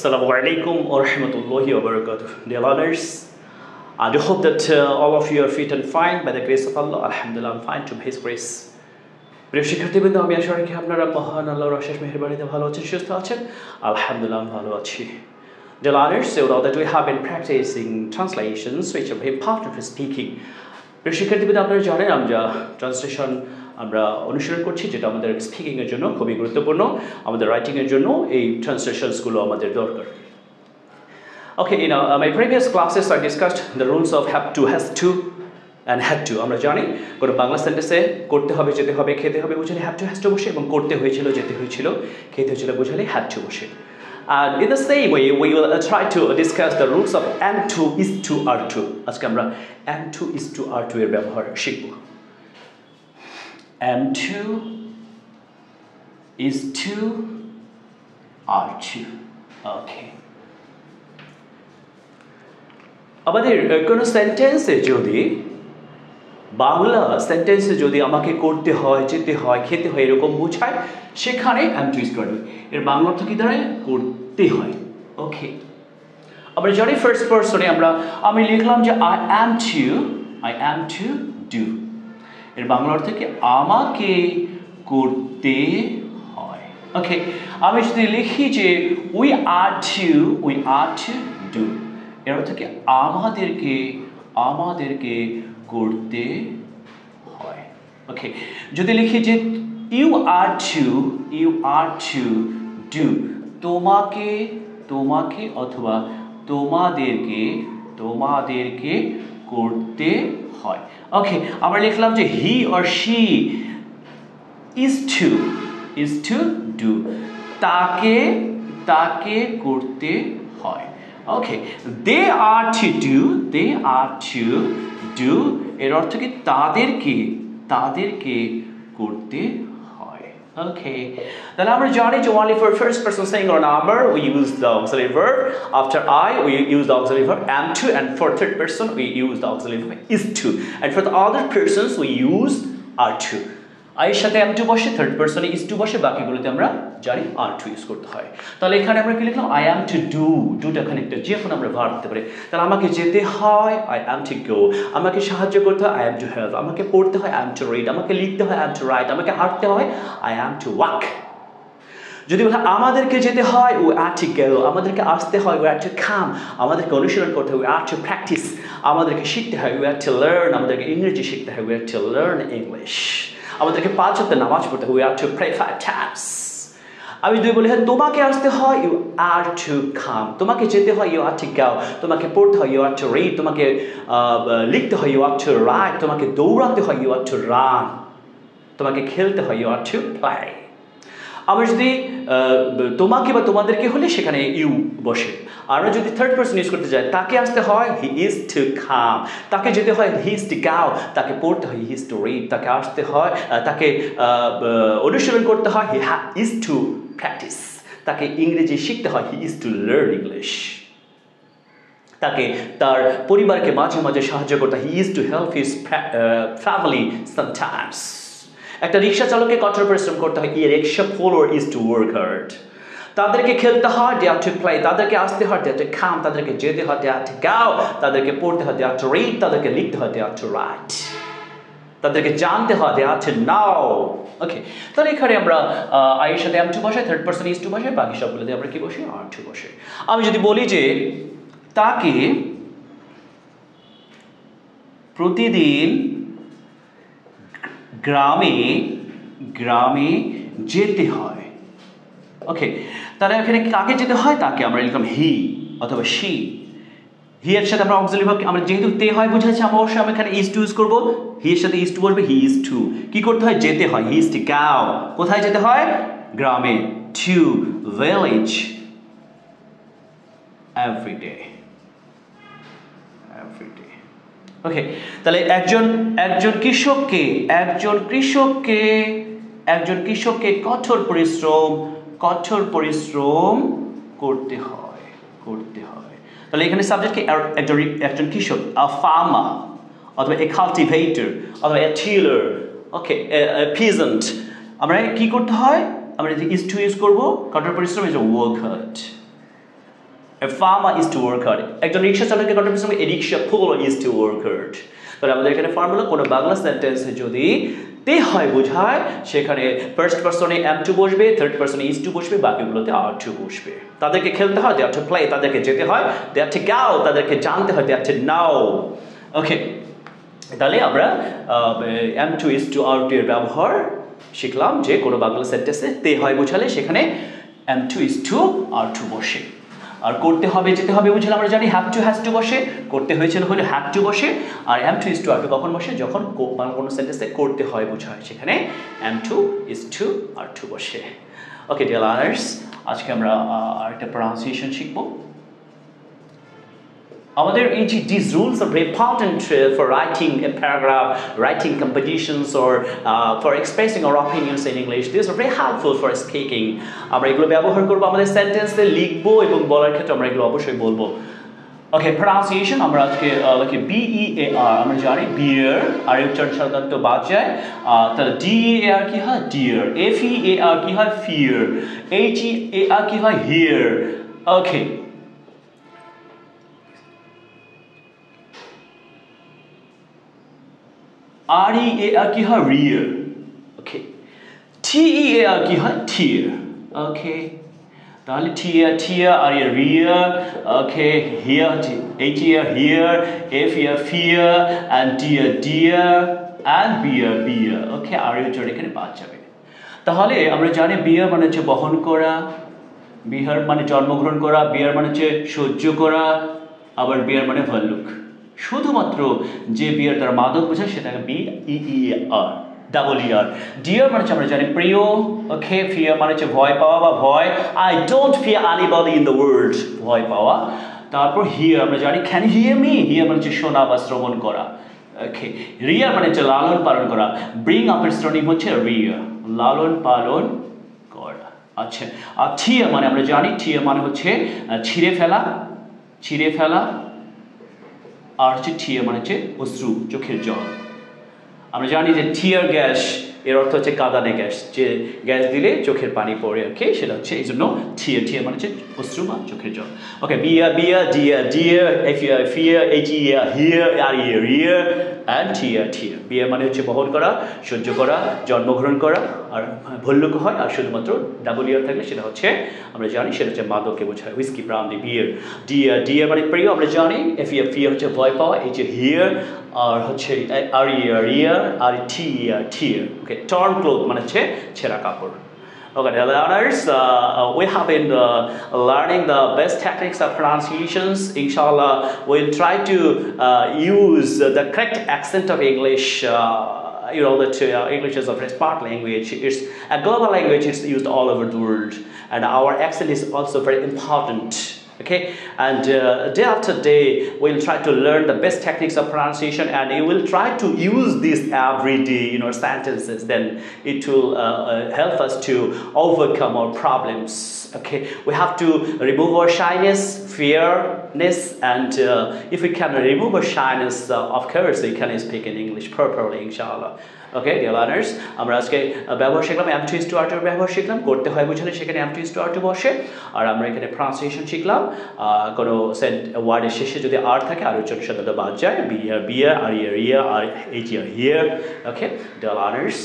Assalamu alaikum wa rahmatullahi wa barakatuh. Dear learners, I do hope that all of you are fit and fine by the grace of Allah. Alhamdulillah, I'm fine to His grace. প্রিয় শিক্ষার্থীবৃন্দ, আমি আশা রাখি আপনারা মহান আল্লাহর অশেষ মেহেরবানিতে ভালো আছেন, সুস্থ আছেন। Alhamdulillah, আমি ভালো আছি। Dear learners, so now that we have been practicing translations which are very important for speaking. প্রিয় শিক্ষার্থীবৃন্দ, আপনারা জানেন আমরা ট্রান্সলেশন আমরা অনুসরণ করছি, যেটা আমাদের স্পিকিং এর জন্য খুবই গুরুত্বপূর্ণ, আমাদের রাইটিং এর জন্য এই ট্রান্সলেশনস গুলো আমাদের দরকার। Okay, in my previous classes I discussed the rules of have to, has to and had to. আমরা জানি কোনো বাংলা সেন্টেন্সে করতে হবে, যেতে হবে, খেতে হবে বুঝালে have to, has to বসে, এবং করতে হয়েছিল, যেতে হয়েছিল, খেতে হয়েছিল বুঝালে had to বসে। And in the same way we will try to discuss the rules of am to, is to, are to. আজকে আমরা am to, is to, are to এর ব্যবহার শিখব। am to, is to, are to. Okay. আমাদের কোনো সেন্টেন্সে যদি বাংলা সেন্টেন্সে যদি আমাকে করতে হয়, যেতে হয়, খেতে হয় এরকম বোঝায়, সেখানে am to, is to, are to এর বাংলা অর্থ কি দাঁড়ায়? করতে হয়। ওকে, আমরা জানি ফার্স্ট পারসনে আমি লিখলাম যে I am to do, এর বাংলা অর্থ কি? আমাকে করতে হয়। ওকে, আমি যদি লিখি যে we are to do, এর অর্থ কি? আমাদেরকে করতে হয়। ওকে, যদি লিখি যে you are to do, তোমাকে অথবা তোমাদেরকে করতে হয়। ওকে, আমরা লিখলাম যে he or she is to do, তাকে করতে হয়। Okay, they are to do এর অর্থ কি? তাদেরকে করতে হয়। Okay, তাহলে আমরা জানি যে only for first person singular number we use the auxiliary verb, after I we use the auxiliary verb am to, and for third person we use the auxiliary verb is to, and for the other persons we use are to. এর সাথে am to বসে, third পারসনে is to বসে, বাকিগুলোতে আমরা জানি are to use করতে হয়। তাহলে এখানে আমরা কি লিখলাম? I am to do, টা খানিকটা যে কোনো আমরা ভার্ব দিতে পারি। তাহলে আমাকে যেতে হয় I am to go, আমাকে সাহায্য করতে হয় I am to help, আমাকে পড়তে হয় I am to read, আমাকে লিখতে হয় I am to write, আমাকে হাঁটতে হয় I am to walk। যদি বলা আমাদেরকে যেতে হয় we are to go, আমাদেরকে আসতে হয় we are to come, আমাদেরকে অনুশীলন করতে হয় we are to practice, আমাদেরকে শিখতে হয় we are to learn, আমাদেরকে ইংরেজি শিখতে হয় we are to learn English, আমাদেরকে 5 ওয়াক্ত নামাজ পড়তে হয় we are to pray 5 times। আমি যদি বলি হ্যাঁ তোমাকে আসতে হয় you are to come, তোমাকে যেতে হয় you are to go, তোমাকে পড়তে হয় you are to read, তোমাকে লিখতে হয় you are to write, তোমাকে দৌড়াতে হয় you are to run, তোমাকে খেলতে হয় you are to play। আমরা যদি তোমাকে বা তোমাদেরকে হলে সেখানে ইউ বসে। আমরা যদি থার্ড পারসন ইউজ করতে যাই, তাকে আসতে হয় হি ইজ টু কাম, তাকে যেতে হয় হি ইজ টু গাও, তাকে পড়তে হয় হি ইজ টু রিড, তাকে আসতে হয়, তাকে অনুশীলন করতে হয় হি ইজ টু প্র্যাকটিস, তাকে ইংরেজি শিখতে হয় he is to learn English, তাকে তার পরিবারকে মাঝে মাঝে সাহায্য করতে he is to help his family sometimes. একটা রিক্সা চালককে কঠোর পরিশ্রম করতে হয় a rickshaw follower is to work hard, তাদেরকে খেলতে হয় দে আর টু প্লে, তাদেরকে আসতে হয় দে আর টু কাম, তাদেরকে যেতে হয় দে আর টু গাও, তাদেরকে পড়তে হয় দে আর টু রিড, তাদেরকে লিখতে হয় দে আর টু রাইট, তাদেরকে জানতে হয় দে আর টু নাও। ওকে, তাহলে এখানে আমরা আই এর সাথে am to বসাই, থার্ড পারসন ইজ টু বসাই, বাকি সবগুলোতে আমরা কি বসি? আর টু বসে। আমি যদি বলি যে তাকে প্রতিদিন গ্রামে যেতে হয়। ওকে, তাহলে এখানে কাকে যেতে হয়? তাকে আমরা লিখলাম হি অথবা শি, হি এর সাথে আমরা অক্সিলারি ভার্ব, আমরা যেহেতু তে হয় বুঝাচ্ছি আমরা অবশ্যই আমি এখানে ইজ টু ইউজ করবো, হি এর সাথে ইজ টু বলবে হি ইজ টু। কি করতে হয়? যেতে হয় হি ইজ টু গাও, কোথায় যেতে হয়? গ্রামে, টু ভিলেজ এভরিডে। ওকে, তাহলে একজন কৃষককে কঠোর পরিশ্রম করতে হয়। তাহলে এখানে সাবজেক্ট কি? একজন কৃষক, আ ফার্মার, অথবা এ কাল্টিভেটর, অথবা এ টিলার, ওকে, এ পিজেন্ট। আমরা কি করতে হয়? আমরা যদি ইজ টু ইউজ করবো, কঠোর পরিশ্রম is work hard. A farmer is to work hard. একজন রিকশা চালকের কন্টেক্সট হবে a rickshaw puller is to work hard. তাহলে আমাদের এখানে ফর্মুলা কোনো বাংলা সেন্টেন্সে যদি তে হয় বোঝায় সেখানে ফার্স্ট পারসনে am to বসবে, থার্ড পারসনে is to বসবে, বাকিগুলোতে are to বসবে। তাদেরকে খেলতে হয়, they are to play, তাদেরকে যেতে হয়, they are to go, তাদেরকে জানতে হয়, they are to know. ওকে, তাহলে আমরা am to is to are to এর ব্যবহার শিখলাম যে কোনো বাংলা সেন্টেন্সে তে হয় বোঝালে সেখানে am to is to are to বসে। আর করতে হবে যেতে হবে বুঝলে আমরা জানি have to has to বসে, করতে হয়েছিল হলে have to বসে, আর am to is to are to কখন বসে যখন কোনো সেন্টেন্সে করতে হয় বোঝায় সেখানে am to is to are to বসে। ওকে ডিয়ার লার্নার্স, আজকে আমরা আরেকটা প্রনাউন্সিয়েশন শিখব। আমাদের এই যে these rules are very important for writing a paragraph, writing compositions, or for expressing our opinions in English. These are very helpful for speaking. আমরা এগুলো ব্যবহার করব আমাদের সেন্টেন্সে লিখবো এবং বলার ক্ষেত্রে আমরা এগুলো অবশ্যই বলবো। ওকে, প্রনাউন্সিয়েশন আমরা আজকে লিখি BEAR, আমরা জানি beer, আর উচ্চারণ সাধারণত বাদ যায়। তাহলে DEAR কি হয় dear, FEAR কি হয় fear, HEAR কি হয় hear। ওকে, REAR কি হয় rear, ওকে, TEAR কি হয় tear, ওকে, তাহলে tear REAR rear, okay, here HEAR here, FEAR fear, and dear, and beer, ওকে, আর উচ্চারণ এখানে বাদ যাবে। তাহলে আমরা জানি bear মানে হচ্ছে বহন করা, bear মানে জন্মগ্রহণ করা, bear মানে হচ্ছে সহ্য করা, আবার bear মানে ভাল্লুক। শুধুমাত্র যে বিয়ার দ্বারা মাদক বোঝায় সেটাকে BEAR, ER। ডিয়ার মানে হচ্ছে আমরা জানি প্রিয়, ওকে, ফিয়ার মানে হচ্ছে ভয় পাওয়া বা ভয়, I don't fear anybody in the world, ভয় পাওয়া। তারপর হিয়ার আমরা জানি can you hear me, here মানে হচ্ছে শোনা বা শ্রবণ করা, ওকে। রিয়ার মানে হচ্ছে লালন পালন করা, ব্রিং আপ এর স্ট্রনিং হচ্ছে রিয়ার, লালন পালন করা। আচ্ছা, আর থিয়ার মানে আমরা জানি থিয়ার মানে হচ্ছে ছিঁড়ে ফেলা, আর হচ্ছে টিয়ার মানে হচ্ছে অশ্রু, চোখের জল। আমরা জানি যে টিয়ার গ্যাস এর অর্থ হচ্ছে কাঁদানে গ্যাস, যে গ্যাস দিলে চোখের পানি পড়ে, ওকে, সেটা হচ্ছে এই জন্য টিয়ার মানে হচ্ছে অশ্রু বা চোখের জল। Okay, bear dear, FEAR fear, HEAR here, REAR, and TEAR। Bear মানে হচ্ছে বহন করা, সহ্য করা, জন্মগ্রহণ করা, আর ভল্লুক হয়, আর শুধুমাত্র ER থাকলে সেটা হচ্ছে আমরা জানি সেটা হচ্ছে মাদককে বোঝায়, হুইস্কি, ব্রাউন্ডি, বিয়ার। ডিয়ার মানে প্রিয়, আমরা জানি FEAR fear হচ্ছে ভয় পাওয়া, HEAR আর হচ্ছে REAR, আর TEAR, ওকে। torn cloth মানে হচ্ছে ছেঁড়া কাপড়। Okay, dear learners, we have been learning the best techniques of pronunciations. Inshallah, we'll try to use the correct accent of English. You know that English is a very smart language. It's a global language. It's used all over the world, and our accent is also very important. Okay, and day after day we'll try to learn the best techniques of pronunciation, and you will try to use this every day in our sentences. Then it will help us to overcome our problems. Okay, we have to remove our shyness, fearness, and if we can remove our shyness, of course we can speak in English properly, inshallah. Okay, dear learners, আমরা আজকে ব্যবহার শিখলাম am to is to are to ব্যবহার শিখলাম, করতে হয় বোঝালে সেখানে am to is to are to বসে, আর আমরা এখানে প্রনাউন্সিয়েশন শিখলাম। কোনো ওয়ার্ডের শেষে যদি আর থাকে আর উচ্চারণ সাধারণত বাদ যায়, বিয়ার, REAR, R HEAR here। Okay, dear learners,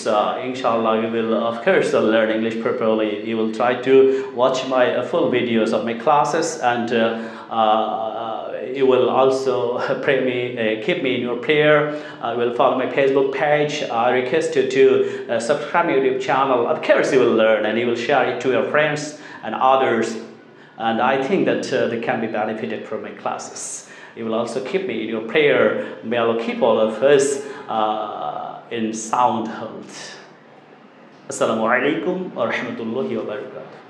inshallah you will of course learn English properly. You will try to watch my full videos of my classes, and you will also keep me in your prayer. You will follow my Facebook page. I request you to subscribe my YouTube channel. Of course you will learn, and you will share it to your friends and others, and I think that they can be benefited from my classes. You will also keep me in your prayer. May Allah keep all of us in sound health. Assalamu alaikum wa rahmatullahi wa barakatuh.